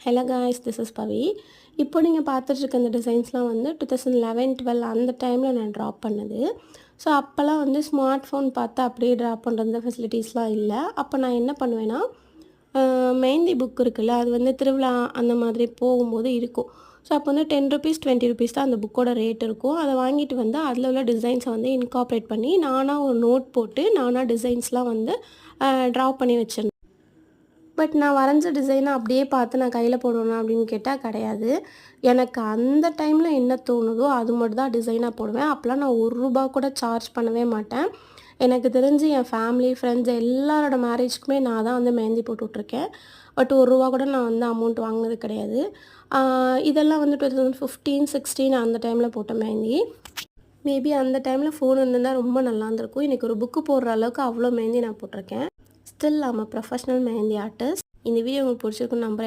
Hello guys, this is பவி. இப்போ நீங்கள் பார்த்துட்ருக்க இந்த டிசைன்ஸ்லாம் வந்து 2011-12 அந்த டைமில் நான் ட்ராப் பண்ணது. ஸோ அப்போல்லாம் வந்து ஸ்மார்ட் ஃபோன் பார்த்து அப்படியே ட்ராப் பண்ணுற ஃபெசிலிட்டிஸ்லாம் இல்லை. அப்போ நான் என்ன பண்ணுவேன்னா, மெஹந்தி புக் இருக்குல்ல, அது வந்து திருவிழா அந்த மாதிரி போகும்போது இருக்கும். ஸோ அப்போ வந்து ₹10 ₹20 தான் அந்த புக்கோட ரேட் இருக்கும். அதை வாங்கிட்டு வந்து அதில் உள்ள டிசைன்ஸை வந்து இன்கார்ப்ரேட் பண்ணி நானாக ஒரு நோட் போட்டு நானாக டிசைன்ஸ்லாம் வந்து ட்ரா பண்ணி வச்சிருந்தேன். பட் நான் வரைஞ்ச டிசைனை அப்படியே பார்த்து நான் கையில் போடுவேனா அப்படின்னு கேட்டால் கிடையாது. எனக்கு அந்த டைமில் என்ன தோணுதோ அது மட்டும் தான் டிசைனாக போடுவேன். அப்போலாம் நான் ₹1 கூட சார்ஜ் பண்ணவே மாட்டேன். எனக்கு தெரிஞ்சு என் ஃபேமிலி, ஃப்ரெண்ட்ஸ் எல்லாரோட மேரேஜ்க்குமே நான் தான் வந்து மெஹந்தி போட்டு விட்ருக்கேன். பட் ₹1 கூட நான் வந்து அமௌண்ட் வாங்கினது கிடையாது. இதெல்லாம் வந்து 2015, 16 அந்த டைமில் போட்ட மெஹந்தி. மேபி அந்த டைமில் ஃபோன் இருந்திருந்தா ரொம்ப நல்லா இருந்திருக்கும். இன்றைக்கி ஒரு புக்கு போடுற அளவுக்கு அவ்வளோ மெஹந்தி நான் போட்டிருக்கேன். Still I'm a professional mehndi artist. இந்த வீடியோ உங்களுக்கு பிடிச்சிருக்குன்னு நம்புறேன்.